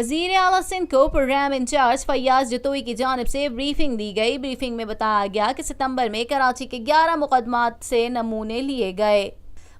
वजीर आला सिंध को प्रोग्राम इंचार्ज फैयाज जतोई की जानिब से ब्रीफिंग दी गई। ब्रीफिंग में बताया गया कि सितंबर में कराची के 11 मुकदमात से नमूने लिए गए।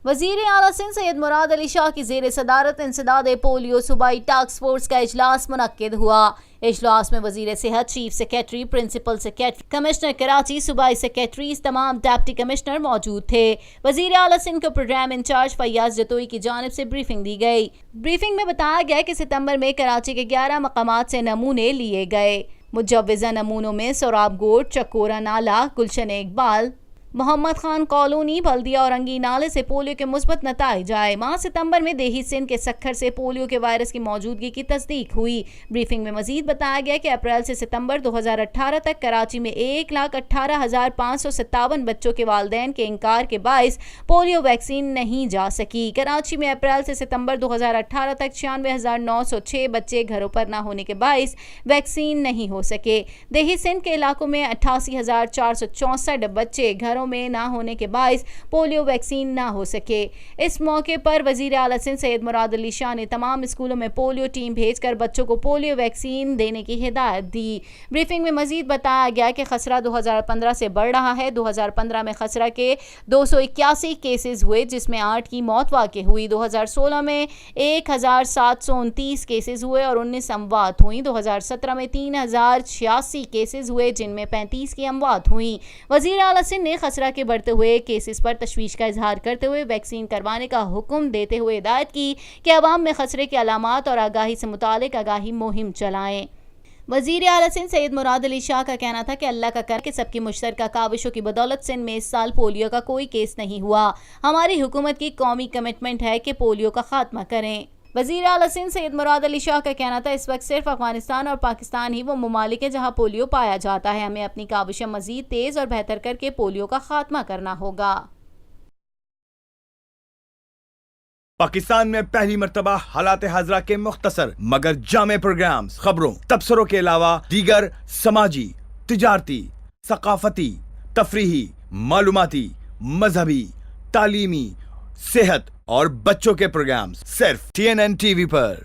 वजीर आला सिंध सैयद मुराद अली शाह की ज़ेर सदारत इंसदाद पोलियो सूबाई टास्क फोर्स का इजलास मुनक्किद हुआ। इजलास में वजीर सेहत, chief secretary, principal secretary, commissioner Karachi, सूबाई सेक्रेटरीज, तमाम डिप्टी कमिश्नर मौजूद थे। वजीर आला सिंध को प्रोग्राम इंचार्ज फैयाज जतोई की जानिब से ब्रीफिंग दी गई। ब्रीफिंग में बताया गया कि सितंबर में कराची के 11 मकामात से नमूने लिए गए। मुजव्वज़ा नमूनों में सोराब गोट, चकोरा नाला, गुलशन इकबाल, मोहम्मद खान कॉलोनी, बल्दिया और अंगी नाले से पोलियो के मुस्बत नताइज आए। माह सितंबर में देही सिंध के सक्खर से पोलियो के वायरस की मौजूदगी की तस्दीक हुई। ब्रीफिंग में मजीद बताया गया कि अप्रैल से सितंबर 2018 तक कराची में 1,18,557 बच्चों के वालिदैन के इंकार के बाइस पोलियो वैक्सीन नहीं जा सकी। कराची में अप्रैल से सितंबर 2018 तक 96,906 बच्चे घरों पर न होने के बाइस वैक्सीन नहीं हो सके। देही सिंध के इलाकों में 88,464 बच्चे घरों में ना होने के बाइस पोलियो वैक्सीन ना हो सके। इस मौके पर वजीर आला सिंध सैयद मुराद अली शाह ने तमाम स्कूलों में पोलियो टीम भेजकर बच्चों को पोलियो वैक्सीन देने की हिदायत दी। ब्रीफिंग में मजीद बताया गया कि खसरा 2015 से बढ़ रहा है। 2015 में खसरा के 281 केसेस हुए, जिसमें 8 की मौत वाक़ई हुई। 2016 में 1,729 केसेस हुए और 19 अमवात हुई। 2017 में 3,086 केसेस हुए, जिनमें 35 की अमवात हुई। वजीर आला सिंध ने खसरा के बढ़ते हुए केसेस पर तशवीश का इजहार करते हुए वैक्सीन करवाने का हुक्म देते हुए हिदायत की कि अवाम में खसरे के अलामात और आगाही से मुतालिक आगाही मुहिम चलाएं। वजीर आला सिंध सैयद मुराद अली शाह का कहना था कि अल्लाह का कर के सबकी मुश्तरका काविशों की बदौलत सिंध में इस साल पोलियो का कोई केस नहीं हुआ। हमारी हुकूमत की कौमी कमिटमेंट है कि पोलियो का खात्मा करें। वजीर आला सिंध सैयद मुराद अली शाह का कहना था, इस वक्त सिर्फ अफगानिस्तान और पाकिस्तान ही वो ममालिक है जहाँ पोलियो पाया जाता है। हमें अपनी काविशें मजीद तेज और बेहतर करके पोलियो का खात्मा करना होगा। पाकिस्तान में पहली मर्तबा हालात हाजरा के मुख्तसर मगर जामे प्रोग्राम्स, खबरों, तबसरों के अलावा दीगर समाजी, तिजारती, सकाफती, तफरीही, मालूमाती, मजहबी, तालीमी, सेहत और बच्चों के प्रोग्राम्स सिर्फ TNN TV पर।